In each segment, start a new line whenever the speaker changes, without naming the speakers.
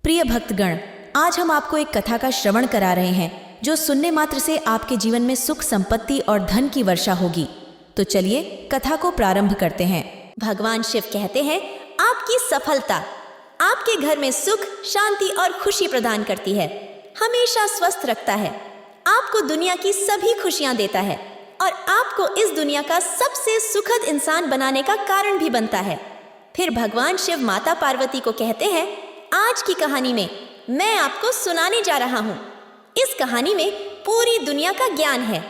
प्रिय भक्तगण, आज हम आपको एक कथा का श्रवण करा रहे हैं जो सुनने मात्र से आपके जीवन में सुख, संपत्ति और धन की वर्षा होगी। तो चलिए कथा को प्रारंभ करते हैं।
भगवान शिव कहते हैं, आपकी सफलता आपके घर में सुख, शांति और खुशी प्रदान करती है, हमेशा स्वस्थ रखता है, आपको दुनिया की सभी खुशियां देता है और आपको इस दुनिया का सबसे सुखद इंसान बनाने का कारण भी बनता है। फिर भगवान शिव माता पार्वती को कहते हैं, आज की कहानी में मैं आपको सुनाने जा रहा हूँ। इस कहानी में पूरी दुनिया का ज्ञान है,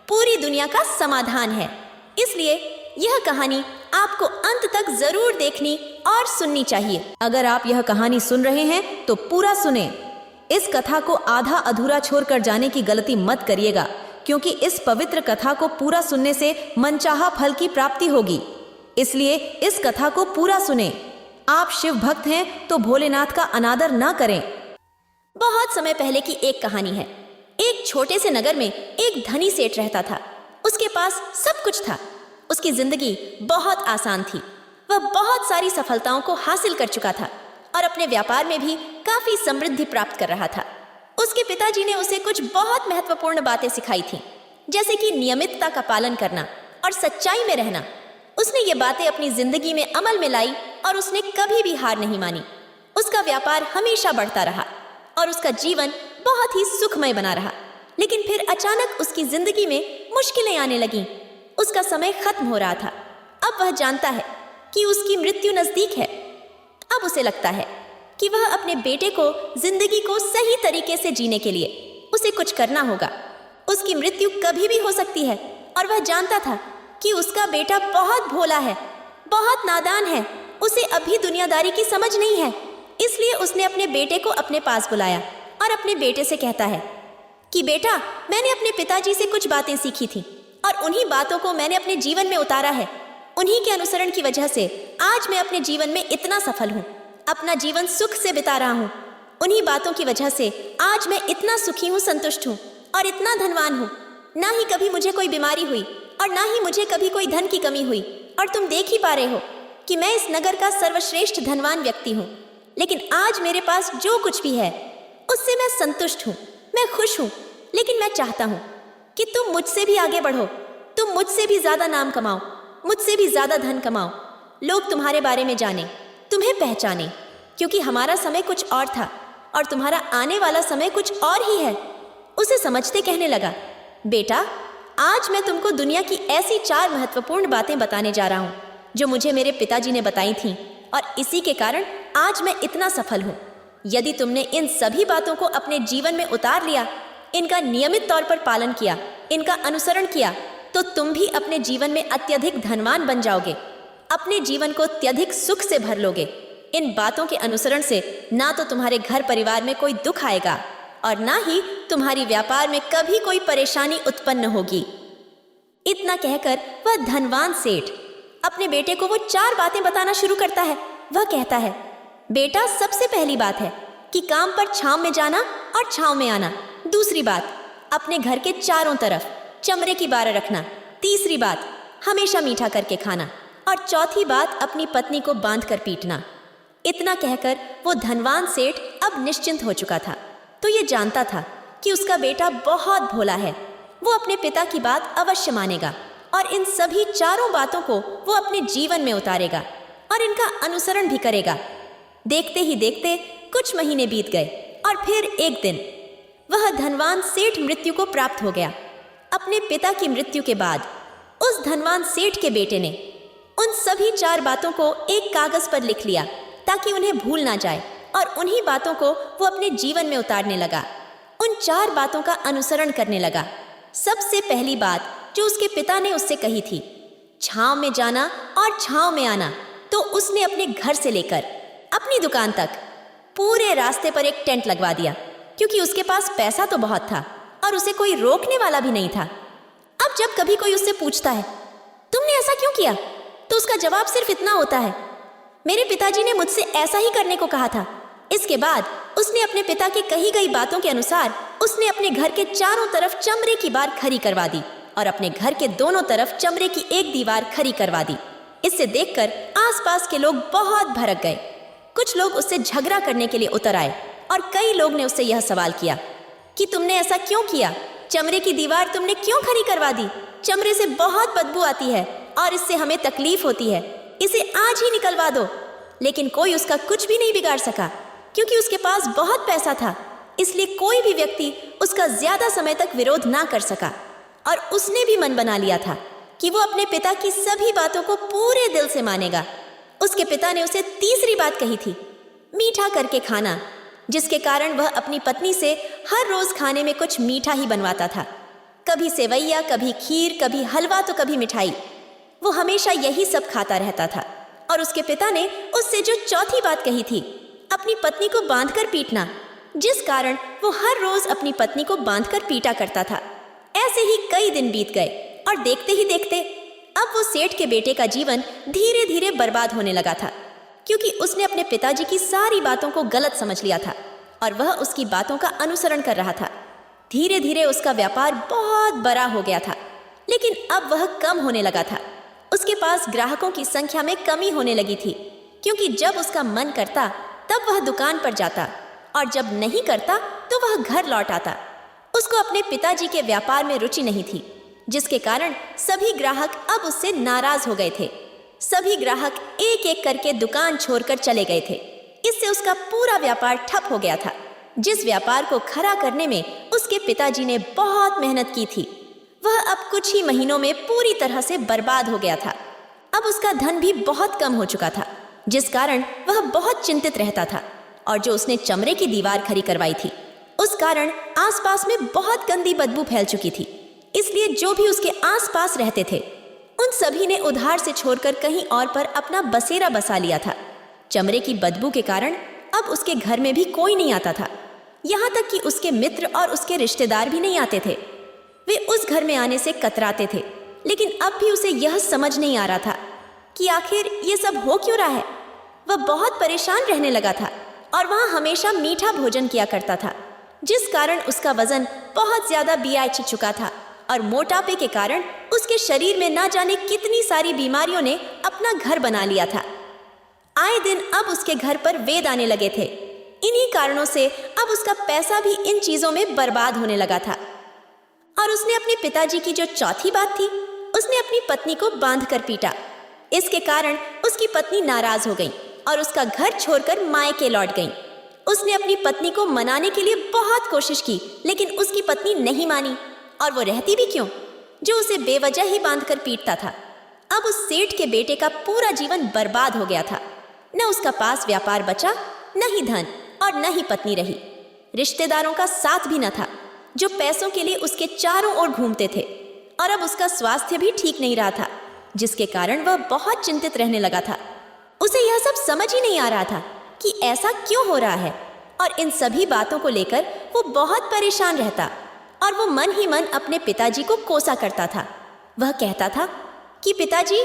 पूरी दुनिया का समाधान है, इसलिए यह कहानी आपको अंत तक जरूर देखनी और सुननी चाहिए।
अगर आप यह कहानी सुन रहे हैं तो पूरा सुने। इस कथा को आधा अधूरा छोड़कर जाने की गलती मत करिएगा, क्योंकि इस पवित्र कथा को पूरा सुनने से मनचाहा फल की प्राप्ति होगी। इसलिए इस कथा को पूरा सुने। आप शिव भक्त हैं तो भोलेनाथ का अनादर ना करें।
बहुत समय पहले की एक कहानी है। एक छोटे से नगर में एक धनी सेठ रहता था। उसके पास सब कुछ था। उसकी जिंदगी बहुत आसान थी। वह बहुत सारी सफलताओं को हासिल कर चुका था और अपने व्यापार में भी काफी समृद्धि प्राप्त कर रहा था। उसके पिताजी ने उसे कुछ बहुत महत्वपूर्ण बातें सिखाई थीं, जैसे कि नियमितता का पालन करना और सच्चाई में रहना। उसने ये बातें अपनी जिंदगी में अमल में लाई और उसने कभी भी हार नहीं मानी। उसका व्यापार हमेशा बढ़ता रहा और उसका जीवन बहुत ही सुखमय बना रहा। लेकिन फिर अचानक उसकी जिंदगी में मुश्किलें आने लगीं। उसका समय खत्म हो रहा था। अब वह जानता है कि उसकी मृत्यु नजदीक है। अब उसे लगता है कि वह अपने बेटे को जिंदगी को सही तरीके से जीने के लिए उसे कुछ करना होगा। उसकी मृत्यु कभी भी हो सकती है और वह जानता था कि उसका बेटा बहुत भोला है, बहुत नादान है, उसे अभी दुनियादारी की समझ नहीं है। इसलिए उसने अपने बेटे को अपने पास बुलाया और अपने बेटे से कहता है कि बेटा, मैंने अपने पिताजी से कुछ बातें सीखी थी और उन्हीं बातों को मैंने अपने जीवन में उतारा है। उन्हीं के अनुसरण की वजह से आज मैं अपने जीवन में इतना सफल हूँ, अपना जीवन सुख से बिता रहा हूँ। उन्हीं बातों की वजह से आज मैं इतना सुखी हूँ, संतुष्ट हूँ और इतना धनवान हूँ। ना ही कभी मुझे कोई बीमारी हुई और ना ही मुझे कभी कोई धन की कमी हुई। और तुम देख ही पा रहे हो कि मैं इस नगर का सर्वश्रेष्ठ धनवान व्यक्ति हूँ। लेकिन आज मेरे पास जो कुछ भी है उससे मैं संतुष्ट हूँ, मैं खुश हूँ। लेकिन मैं चाहता हूँ कि तुम मुझसे भी आगे बढ़ो, तुम मुझसे भी ज्यादा नाम कमाओ, मुझसे भी ज्यादा धन कमाओ, लोग तुम्हारे बारे में जाने, तुम्हें पहचाने, क्योंकि हमारा समय कुछ और था और तुम्हारा आने वाला समय कुछ और ही है। उसे समझते कहने लगा, बेटा, आज मैं तुमको दुनिया की ऐसी 4 महत्वपूर्ण बातें बताने जा रहा हूँ जो मुझे मेरे पिताजी ने बताई थीं और इसी के कारण आज मैं इतना सफल हूँ। यदि तुमने इन सभी बातों को अपने जीवन में उतार लिया, इनका नियमित तौर पर पालन किया, इनका अनुसरण किया, तो तुम भी अपने जीवन में अत्यधिक धनवान बन जाओगे, अपने जीवन को अत्यधिक सुख से भर लोगे। इन बातों के अनुसरण से ना तो तुम्हारे घर परिवार में कोई दुख आएगा और ना ही तुम्हारी व्यापार में कभी कोई परेशानी उत्पन्न होगी। इतना कहकर वह धनवान सेठ अपने बेटे को वो 4 बातें बताना शुरू करता है। वह कहता है, बेटा, सबसे पहली बात है कि काम पर छांव में जाना और छांव में आना। दूसरी बात, अपने घर के चारों तरफ चमड़े की बार रखना। तीसरी बात, हमेशा मीठा करके खाना। और चौथी बात, अपनी पत्नी को बांध कर पीटना। इतना कहकर वो धनवान सेठ अब निश्चिंत हो चुका था। तो ये जानता था कि उसका बेटा बहुत भोला है, वो अपने पिता की बात अवश्य मानेगा और इन सभी 4 बातों को वो अपने जीवन में उतारेगा और इनका अनुसरण भी करेगा। देखते ही देखते कुछ महीने बीत गए और फिर एक दिन वह धनवान सेठ मृत्यु को प्राप्त हो गया। अपने पिता की मृत्यु के बाद उस धनवान सेठ के बेटे ने उन सभी 4 बातों को एक कागज पर लिख लिया ताकि उन्हें भूल ना जाए और उन्हीं बातों को वो अपने जीवन में उतारने लगा। उन 4 बातों का अनुसरण करने लगा। सबसे पहली बात जो उसके पिता ने उससे कही थी, छांव में जाना और छांव में आना, तो उसने अपने घर से लेकर अपनी दुकान तक पूरे रास्ते पर एक टेंट लगवा दिया, क्योंकि उसके पास पैसा तो बहुत था और उसे कोई रोकने वाला भी नहीं था। अब जब कभी कोई उससे पूछता है, तुमने ऐसा क्यों किया, तो उसका जवाब सिर्फ इतना होता है, मेरे पिताजी ने मुझसे ऐसा ही करने को कहा था। इसके बाद उसने अपने पिता की कही गई बातों के अनुसार उसने अपने घर के चारों तरफ चमड़े की बार खड़ी करवा दी और अपने घर के दोनों तरफ चमड़े की एक दीवार खड़ी करवा दी। इससे देखकर आसपास के लोग बहुत भड़क गए। कुछ लोग उससे झगड़ा करने के लिए उतर आए और कई लोग ने उससे यह सवाल किया कि तुमने ऐसा क्यों किया? चमड़े की दीवार तुमने क्यों खड़ी करवा दी? चमड़े से बहुत बदबू आती है और इससे हमें तकलीफ होती है, इसे आज ही निकलवा दो। लेकिन कोई उसका कुछ भी नहीं बिगाड़ सका, क्योंकि उसके पास बहुत पैसा था। इसलिए कोई भी व्यक्ति उसका ज्यादा समय तक विरोध ना कर सका और उसने भी मन बना लिया था कि वो अपने पिता की सभी बातों को पूरे दिल से मानेगा। उसके पिता ने उसे तीसरी बात कही थी, मीठा करके खाना, जिसके कारण वह अपनी पत्नी से हर रोज खाने में कुछ मीठा ही बनवाता था। कभी सेवैया, कभी खीर, कभी हलवा तो कभी मिठाई। वो हमेशा यही सब खाता रहता था। और उसके पिता ने उससे जो चौथी बात कही थी, अपनी पत्नी को बांधकर पीटना, जिस कारण वो हर रोज अपनी पत्नी को बांधकर पीटा करता था। ऐसे ही कई दिन बीत गए और देखते ही देखते अब वो सेठ के बेटे का जीवन धीरे धीरे बर्बाद होने लगा था, क्योंकि उसने अपने पिताजी की सारी बातों को गलत समझ लिया था और वह उसकी बातों का अनुसरण कर रहा था। धीरे धीरे उसका व्यापार बहुत बड़ा हो गया था, लेकिन अब वह कम होने लगा था। उसके पास ग्राहकों की संख्या में कमी होने लगी थी, क्योंकि जब उसका मन करता तब वह दुकान पर जाता और जब नहीं करता तो वह घर लौट आता। उसको अपने पिताजी के व्यापार में रुचि नहीं थी, जिसके कारण सभी ग्राहक अब उससे नाराज हो गए थे। सभी ग्राहक एक एक करके दुकान छोड़कर चले गए थे। इससे उसका पूरा व्यापार ठप हो गया था, जिस व्यापार को खड़ा करने में उसके पिताजी ने बहुत मेहनत की थी। वह अब कुछ ही महीनों में पूरी तरह से बर्बाद हो गया था। अब उसका धन भी बहुत कम हो चुका था, जिस कारण वह बहुत चिंतित रहता था। और जो उसने चमड़े की दीवार खड़ी करवाई थी, उस कारण आसपास में बहुत गंदी बदबू फैल चुकी थी। इसलिए जो भी उसके आसपास रहते थे, उन सभी ने उधार से छोड़कर कहीं और पर अपना बसेरा बसा लिया था। चमड़े की बदबू के कारण अब उसके घर में भी कोई नहीं आता था। यहाँ तक कि उसके मित्र और उसके रिश्तेदार भी नहीं आते थे। वे उस घर में आने से कतराते थे, लेकिन अब भी उसे यह समझ नहीं आ रहा था कि आखिर ये सब हो क्यों रहा है। वह बहुत परेशान रहने लगा था और वहाँ हमेशा मीठा भोजन किया करता था, जिस कारण उसका वजन बहुत ज्यादा बियाच चुका था और मोटापे के कारण उसके शरीर में ना जाने कितनी सारी बीमारियों ने अपना घर बना लिया था। आए दिन अब उसके घर पर वेद आने लगे थे। इन्हीं कारणों से अब उसका पैसा भी इन चीजों में बर्बाद होने लगा था। और उसने अपने पिताजी की जो चौथी बात थी, उसने अपनी पत्नी को बांधकर पीटा। इसके कारण उसकी पत्नी नाराज हो गई और उसका घर छोड़कर मायके लौट गई। उसने अपनी पत्नी को मनाने के लिए बहुत कोशिश की, लेकिन उसकी पत्नी नहीं मानी। और वो रहती भी क्यों, जो उसे बेवजह ही बांधकर पीटता था। अब उस सेठ के बेटे का पूरा जीवन बर्बाद हो गया था। न उसका पास व्यापार बचा, न ही धन और न ही पत्नी रही। रिश्तेदारों का साथ भी न था, जो पैसों के लिए उसके चारों ओर घूमते थे। और अब उसका स्वास्थ्य भी ठीक नहीं रहा था, जिसके कारण वह बहुत चिंतित रहने लगा था। उसे यह सब समझ ही नहीं आ रहा था कि ऐसा क्यों हो रहा है, और इन सभी बातों को लेकर वो बहुत परेशान रहता और वो मन ही मन अपने पिताजी को कोसा करता था। वह कहता था कि पिताजी,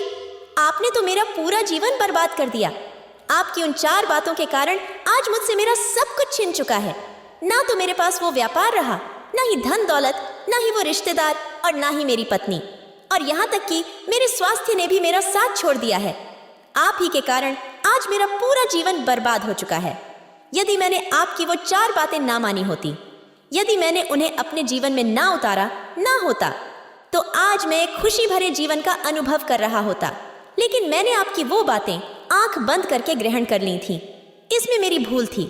आपने तो मेरा पूरा जीवन बर्बाद कर दिया। आपकी उन 4 बातों के कारण आज मुझसे मेरा सब कुछ छिन चुका है। ना तो मेरे पास वो व्यापार रहा, ना ही धन दौलत, ना ही वो रिश्तेदार और ना ही मेरी पत्नी, और यहाँ तक कि मेरे स्वास्थ्य ने भी मेरा साथ छोड़ दिया है। आप ही के कारण आज मेरा पूरा जीवन बर्बाद हो चुका है। यदि मैंने आपकी वो 4 बातें ना मानी होती, यदि मैंने उन्हें अपने जीवन में ना उतारा ना होता, तो आज मैं एक खुशी भरे जीवन का अनुभव कर रहा होता। लेकिन मैंने आपकी वो बातें आंख बंद करके ग्रहण कर ली थी। इसमें मेरी भूल थी।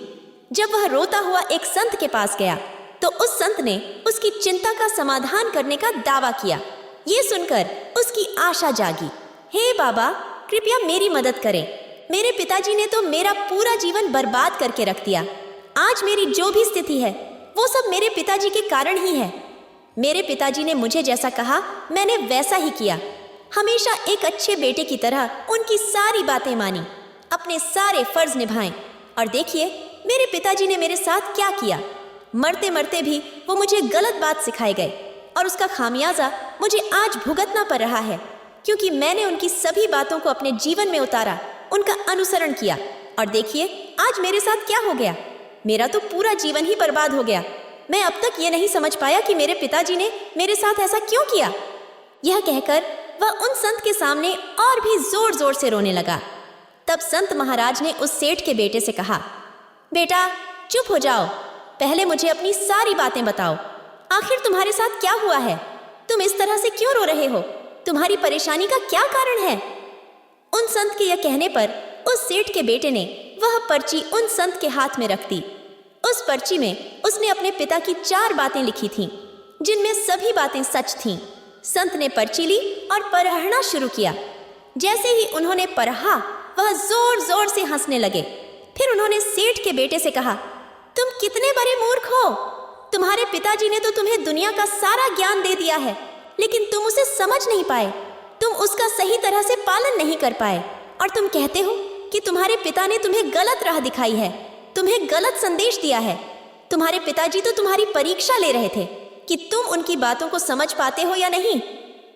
जब वह रोता हुआ एक संत के पास गया, तो उस संत ने उसकी चिंता का समाधान करने का दावा किया। ये सुनकर उसकी आशा जागी। हे बाबा, कृपया मेरी मदद करें। मेरे पिताजी ने तो मेरा पूरा जीवन बर्बाद करके रख दिया। आज मेरी जो भी स्थिति है, वो सब मेरे पिताजी के कारण ही है। मेरे पिताजी ने मुझे जैसा कहा, मैंने वैसा ही किया। हमेशा एक अच्छे बेटे की तरह उनकी सारी बातें मानी, अपने सारे फर्ज निभाएं। और देखिए मेरे पिताजी ने मेरे साथ क्या किया। मरते मरते भी वो मुझे गलत बात सिखाए गए, और उसका खामियाजा मुझे आज भुगतना पड़ रहा है, क्योंकि मैंने उनकी सभी बातों को अपने जीवन में उतारा, उनका अनुसरण किया। और देखिए आज मेरे साथ क्या हो गया। मेरा तो पूरा जीवन ही बर्बाद हो गया। मैं अब तक ये नहीं समझ पाया कि मेरे पिताजी ने मेरे साथ ऐसा क्यों किया। यह कहकर वह उन संत के सामने और भी जोर जोर से रोने लगा। तब संत महाराज ने उस सेठ के बेटे से कहा, बेटा चुप हो जाओ, पहले मुझे अपनी सारी बातें बताओ। आखिर तुम्हारे साथ क्या हुआ है? तुम इस तरह से क्यों रो रहे हो? तुम्हारी परेशानी का क्या कारण है? उन संत के यह कहने पर उस सेठ के बेटे ने वह पर्ची उन संत के हाथ में रख दी। उस पर्ची में उसने अपने पिता की 4 बातें लिखी थीं, जिनमें सभी बातें सच थीं। संत ने पर्ची ली और पढ़ना शुरू किया। जैसे ही उन्होंने पढ़ा, वह जोर जोर से हंसने लगे। फिर उन्होंने सेठ के बेटे से कहा, तुम कितने बड़े मूर्ख हो! तुम्हारे पिताजी ने तो तुम्हें दुनिया का सारा ज्ञान दे दिया है, लेकिन तुम उसे समझ नहीं पाए। तुम उसका सही तरह से पालन नहीं कर पाए, और तुम कहते हो कि तुम्हारे पिता ने तुम्हें गलत राह दिखाई है, तुम्हें गलत संदेश दिया है। तुम्हारे पिताजी तो तुम्हारी परीक्षा ले रहे थे कि तुम उनकी बातों को समझ पाते हो या नहीं,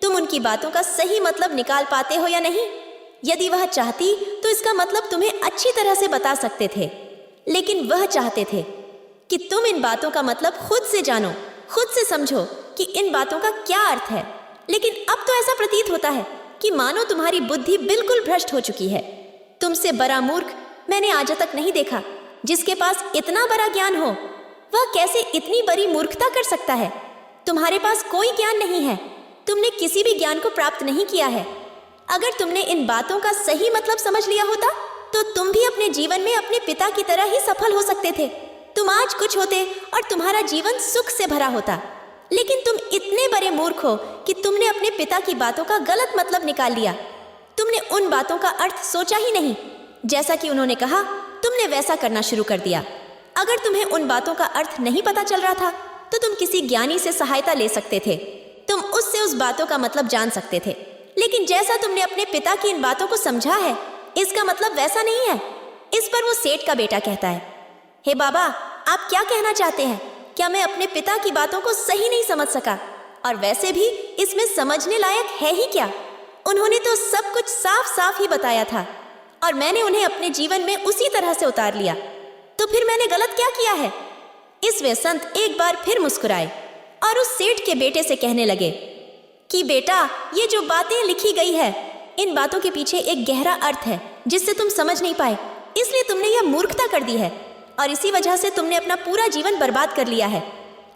तुम उनकी बातों का सही मतलब निकाल पाते हो या नहीं। यदि वह चाहती तो इसका मतलब तुम्हें अच्छी तरह से बता सकते थे, लेकिन वह चाहते थे कि तुम इन बातों का मतलब खुद से जानो, खुद से समझो कि इन बातों का क्या अर्थ है। लेकिन अब तो ऐसा प्रतीत होता है कि मानो तुम्हारी बुद्धि बिल्कुल भ्रष्ट हो चुकी है। तुमसे बड़ा मूर्ख मैंने आज तक नहीं देखा। जिसके पास इतना बड़ा ज्ञान हो, वह कैसे इतनी बड़ी मूर्खता कर सकता है? तुम्हारे पास कोई ज्ञान नहीं है, तुमने किसी भी ज्ञान को प्राप्त नहीं किया है। अगर तुमने इन बातों का सही मतलब समझ लिया होता तो तुम भी अपने जीवन में अपने पिता की तरह ही सफल हो सकते थे। तुम आज कुछ होते और तुम्हारा जीवन सुख से भरा होता। लेकिन तुम इतने बड़े मूर्ख हो कि तुमने अपने पिता की बातों का गलत मतलब निकाल लिया। तुमने उन बातों का अर्थ सोचा ही नहीं। जैसा कि उन्होंने कहा, तुमने वैसा करना शुरू कर दिया। अगर तुम्हें उन बातों का अर्थ नहीं पता चल रहा था तो तुम किसी ज्ञानी से सहायता ले सकते थे। तुम उससे उस बातों का मतलब जान सकते थे। लेकिन जैसा तुमने अपने पिता की इन बातों को समझा है, इसका मतलब वैसा नहीं है। इस पर वो सेठ का बेटा कहता है, हे बाबा, आप क्या कहना चाहते हैं? क्या मैं अपने पिता की बातों को सही नहीं समझ सका? और वैसे भी इसमें समझने लायक है ही क्या? उन्होंने तो सब कुछ साफ साफ ही बताया था और मैंने उन्हें अपने जीवन में उसी तरह से उतार लिया। तो फिर मैंने गलत क्या किया है? इसमें संत एक बार फिर मुस्कुराए और उस सेठ के बेटे से कहने लगे कि बेटा, ये जो बातें लिखी गई है, इन बातों के पीछे एक गहरा अर्थ है जिससे तुम समझ नहीं पाए। इसलिए तुमने यह मूर्खता कर दी है और इसी वजह से तुमने अपना पूरा जीवन बर्बाद कर लिया है।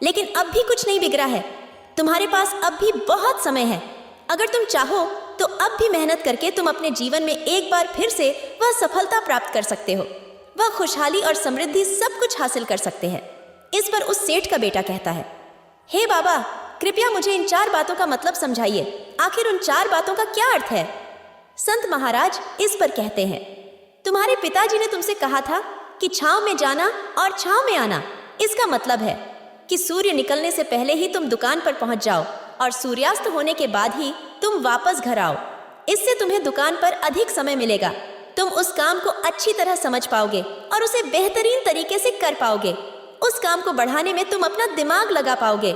लेकिन अब भी कुछ नहीं बिगड़ा है। तुम्हारे पास अब भी बहुत समय है। अगर तुम चाहो तो अब भी मेहनत करके तुम अपने जीवन में एक बार फिर से वह सफलता प्राप्त कर सकते हो। वह खुशहाली और समृद्धि सब कुछ हासिल कर सकते हैं। इस पर उस सेठ का बेटा कहता है, हे बाबा, कृपया मुझे इन 4 बातों का मतलब समझाइए। आखिर उन 4 बातों का क्या अर्थ है? संत महाराज इस पर कहते हैं, तुम्हारे पिताजी ने तुमसे कहा था कि छांव में जाना और छांव में आना। इसका मतलब है कि सूर्य निकलने से पहले ही तुम दुकान पर पहुंच जाओ और सूर्यास्त होने के बाद ही तुम वापस घर आओ। इससे तुम्हें दुकान पर अधिक समय मिलेगा। तुम उस काम को अच्छी तरह समझ पाओगे और उसे बेहतरीन तरीके से कर पाओगे। उस काम को बढ़ाने में तुम अपना दिमाग लगा पाओगे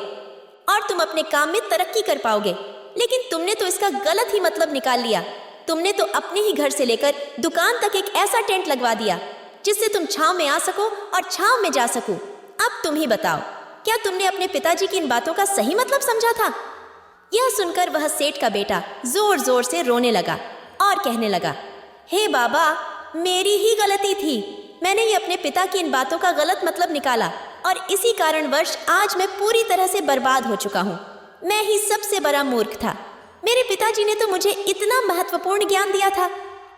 और तुम अपने काम में तरक्की कर पाओगे। लेकिन तुमने तो इसका गलत ही मतलब निकाल लिया। तुमने तो अपने ही घर से लेकर दुकान तक एक ऐसा टेंट लगवा दिया जिससे तुम छांव में आ सको और छांव में जा सको। अब तुम ही बताओ, क्या तुमने अपने पिताजी की इन बातों का सही मतलब समझा था? यह सुनकर वह सेठ का बेटा जोर जोर से रोने लगा और कहने लगा, हे बाबा, मेरी ही गलती थी। मैंने ही अपने पिता की इन बातों का गलत मतलब निकाला और इसी कारणवश आज मैं पूरी तरह से बर्बाद हो चुका हूँ। मैं ही सबसे बड़ा मूर्ख था। मेरे पिताजी ने तो मुझे इतना महत्वपूर्ण ज्ञान दिया था,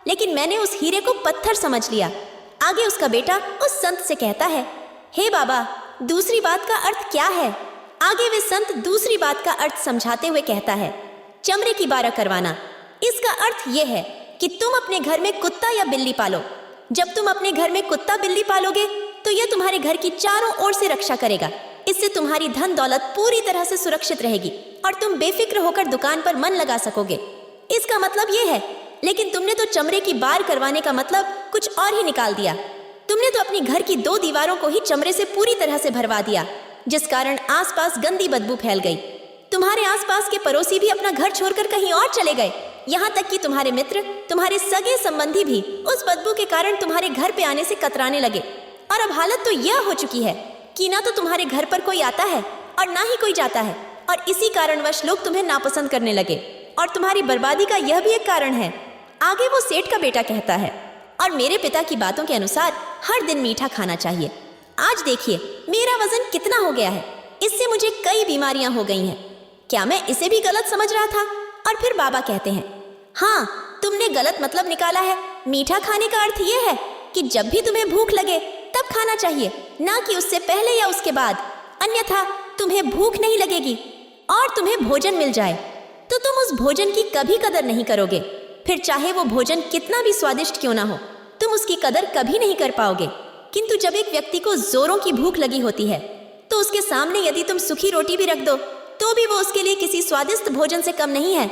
लेकिन मैंने उस हीरे को पत्थर समझ लिया। आगे उसका बेटा उस संत से कहता है, हे बाबा, दूसरी बात का अर्थ क्या है? आगे वे संत दूसरी बात का अर्थ समझाते हुए कहता है, चमड़े की 12 करवाना। इसका अर्थ यह है कि तुम अपने घर में कुत्ता या बिल्ली पालो। जब तुम अपने घर में कुत्ता बिल्ली पालोगे तो यह तुम्हारे घर की चारों ओर से रक्षा करेगा। इससे तुम्हारी धन दौलत पूरी तरह से सुरक्षित रहेगी और तुम बेफिक्र होकर दुकान पर मन लगा सकोगे। इसका मतलब यह है। लेकिन तुमने तो चमड़े की 12 करवाने का मतलब कुछ और ही निकाल दिया। तुमने तो अपनी घर की 2 दीवारों को ही चमड़े से पूरी तरह से भरवा दिया, जिस कारण आसपास गंदी बदबू फैल गई। तुम्हारे आसपास के पड़ोसी भी अपना घर छोड़कर कहीं और चले गए। यहाँ तक कि तुम्हारे मित्र, तुम्हारे सगे संबंधी भी उस बदबू के कारण तुम्हारे घर पे आने से कतराने लगे। और अब हालत तो यह हो चुकी है कि ना तो तुम्हारे घर पर कोई आता है और ना ही कोई जाता है, और इसी कारणवश लोग तुम्हें नापसंद करने लगे। और तुम्हारी बर्बादी का यह भी एक कारण है। आगे वो सेठ का बेटा कहता है, और मेरे पिता की बातों के अनुसार हर दिन मीठा खाना चाहिए। आज देखिए मेरा वजन कितना हो गया है, इससे मुझे कई बीमारियां हो गई हैं। क्या मैं इसे भी गलत समझ रहा था? और फिर बाबा कहते हैं, हाँ तुमने गलत मतलब निकाला है। मीठा खाने का अर्थ यह है कि जब भी तुम्हें भूख लगे तब खाना चाहिए, ना कि उससे पहले या उसके बाद। अन्यथा तुम्हें भूख नहीं लगेगी और तुम्हें भोजन मिल जाए तो तुम उस भोजन की कभी कदर नहीं करोगे। फिर चाहे वो भोजन कितना भी स्वादिष्ट क्यों ना हो, तुम उसकी कदर कभी नहीं कर पाओगे। किंतु जब एक व्यक्ति को जोरों की भूख लगी होती है तो उसके सामने यदि तुम सूखी रोटी भी रख दो तो भी वो उसके लिए किसी स्वादिष्ट भोजन से कम नहीं है।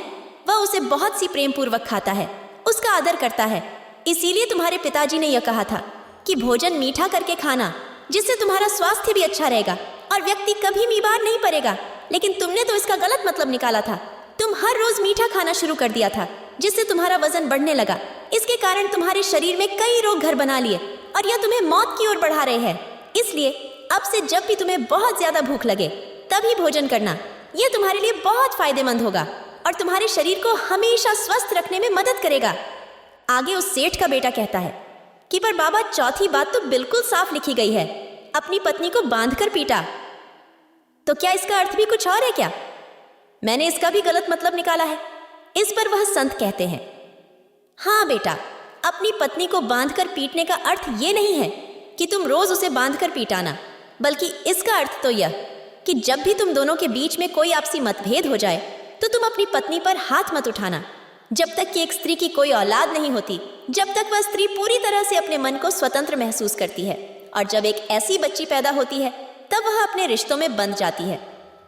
वह उसे बहुत सी प्रेम पूर्वक खाता है, उसका आदर करता है। इसीलिए तुम्हारे पिताजी ने यह कहा था कि भोजन मीठा करके खाना, जिससे तुम्हारा स्वास्थ्य भी अच्छा रहेगा और व्यक्ति कभी बीमार नहीं पड़ेगा। लेकिन तुमने तो इसका गलत मतलब निकाला था। तुम हर रोज मीठा खाना शुरू कर दिया था, जिससे तुम्हारा वजन बढ़ने लगा। इसके कारण तुम्हारे शरीर में कई रोग घर बना लिए और यह तुम्हें मौत की ओर बढ़ा रहे हैं। इसलिए अब से जब भी तुम्हें बहुत ज्यादा भूख लगे तभी भोजन करना। यह तुम्हारे लिए बहुत फायदेमंद होगा और तुम्हारे शरीर को हमेशा स्वस्थ रखने में मदद करेगा। आगे उस सेठ का बेटा कहता है कि पर बाबा, चौथी बात तो बिल्कुल साफ लिखी गई है, अपनी पत्नी को बांधकर पीटा। तो क्या इसका अर्थ भी कुछ और है क्या? मैंने इसका भी गलत मतलब निकाला है। इस पर वह संत कहते हैं, हाँ बेटा, अपनी पत्नी को बांधकर पीटने का अर्थ ये नहीं है कि तुम रोज उसे बांधकर पीटाना, बल्कि इसका अर्थ तो यह कि जब भी तुम दोनों के बीच में कोई आपसी मतभेद हो जाए तो तुम अपनी पत्नी पर हाथ मत उठाना। जब तक कि एक स्त्री की कोई औलाद नहीं होती, जब तक वह स्त्री पूरी तरह से अपने मन को स्वतंत्र महसूस करती है, और जब एक ऐसी बच्ची पैदा होती है तब वह अपने रिश्तों में बंध जाती है।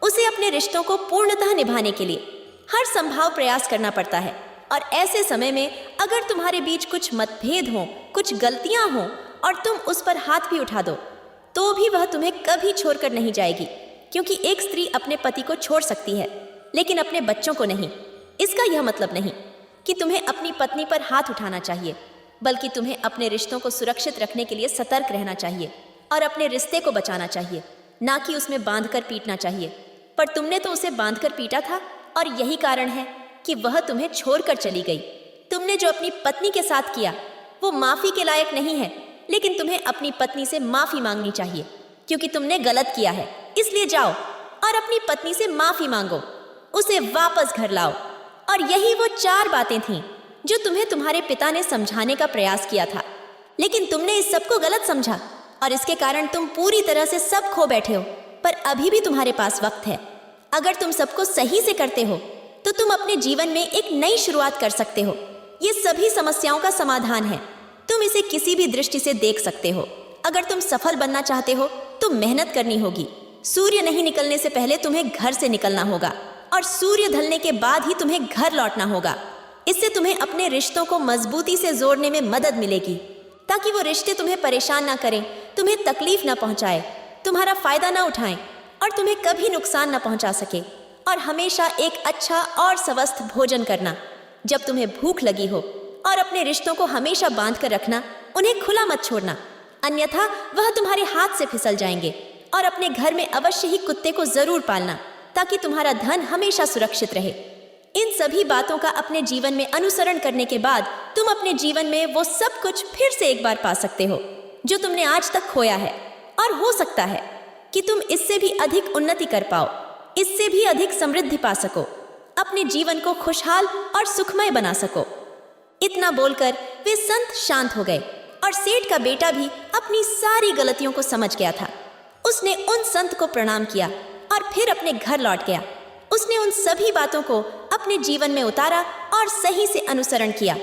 उसे अपने रिश्तों को पूर्णतः निभाने के लिए हर संभव प्रयास करना पड़ता है। और ऐसे समय में अगर तुम्हारे बीच कुछ मतभेद हो, कुछ गलतियां हो और तुम उस पर हाथ भी उठा दो तो भी वह तुम्हें कभी छोड़कर नहीं जाएगी, क्योंकि एक स्त्री अपने पति को छोड़ सकती है लेकिन अपने बच्चों को नहीं। इसका यह मतलब नहीं कि तुम्हें अपनी पत्नी पर हाथ उठाना चाहिए, बल्कि तुम्हें अपने रिश्तों को सुरक्षित रखने के लिए सतर्क रहना चाहिए और अपने रिश्ते को बचाना चाहिए, ना कि उसमें बांधकर पीटना चाहिए। पर तुमने तो उसे बांधकर पीटा था और यही कारण है कि वह तुम्हें छोड़कर चली गई। तुमने जो अपनी पत्नी के साथ किया वो माफी के लायक नहीं है, लेकिन तुम्हें अपनी पत्नी से माफी मांगनी चाहिए, क्योंकि तुमने गलत किया है। इसलिए जाओ और अपनी पत्नी से माफी मांगो, उसे वापस घर लाओ। और यही वो 4 बातें थीं जो तुम्हें तुम्हारे पिता ने समझाने का प्रयास किया था, लेकिन तुमने इस सब को गलत समझा और इसके कारण तुम पूरी तरह से सब खो बैठे हो। पर अभी भी तुम्हारे पास वक्त है। अगर तुम सबको सही से करते हो तो तुम अपने जीवन में एक नई शुरुआत कर सकते हो। ये सभी समस्याओं का समाधान है। तुम इसे किसी भी दृष्टि से देख सकते हो। अगर तुम सफल बनना चाहते हो तो मेहनत करनी होगी। सूर्य नहीं निकलने से पहले तुम्हें घर से निकलना होगा और सूर्य ढलने के बाद ही तुम्हें घर लौटना होगा। इससे तुम्हें अपने रिश्तों को मजबूती से जोड़ने में मदद मिलेगी, ताकि वो रिश्ते तुम्हें परेशान ना करें, तुम्हें तकलीफ ना पहुंचाए, तुम्हारा फायदा ना उठाएं और तुम्हें कभी नुकसान ना पहुंचा सके। और हमेशा एक अच्छा और स्वस्थ भोजन करना जब तुम्हें भूख लगी हो, और अपने रिश्तों को हमेशा बांध कर रखना, उन्हें खुला मत छोड़ना, अन्यथा वह तुम्हारे हाथ से फिसल जाएंगे। और अपने घर में अवश्य ही कुत्ते को जरूर पालना, ताकि तुम्हारा धन हमेशा सुरक्षित रहे। इन सभी बातों का अपने जीवन में अनुसरण करने के बाद तुम अपने जीवन में वो सब कुछ फिर से एक बार पा सकते हो जो तुमने आज तक खोया है। और हो सकता है कि तुम इससे भी अधिक उन्नति कर पाओ, इससे भी अधिक समृद्धि पा सको, अपने जीवन को खुशहाल और सुखमय बना सको। इतना बोलकर वे संत शांत हो गए और सेठ का बेटा भी अपनी सारी गलतियों को समझ गया था। उसने उन संत को प्रणाम किया और फिर अपने घर लौट गया। उसने उन सभी बातों को अपने जीवन में उतारा और सही से अनुसरण किया।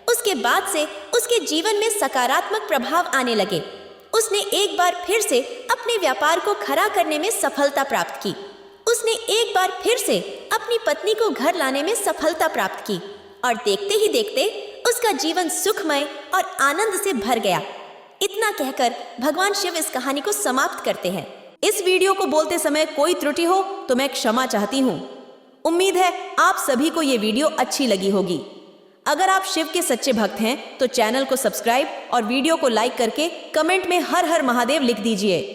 उसके बाद से उसके जीवन में सकारात्मक प्रभाव आने लगे। उसने एक बार फिर से अपने व्यापार को खड़ा करने में सफलता प्राप्त की। उसने एक बार फिर से अपनी पत्नी को घर लाने में सफलता प्राप्त की और देखते ही देखते उसका जीवन सुखमय और आनंद से भर गया। इतना कहकर भगवान शिव इस कहानी को समाप्त करते हैं।
इस वीडियो को बोलते समय कोई त्रुटि हो तो मैं क्षमा चाहती हूँ। उम्मीद है आप सभी को ये वीडियो अच्छी लगी होगी। अगर आप शिव के सच्चे भक्त हैं तो चैनल को सब्सक्राइब और वीडियो को लाइक करके कमेंट में हर हर महादेव लिख दीजिए।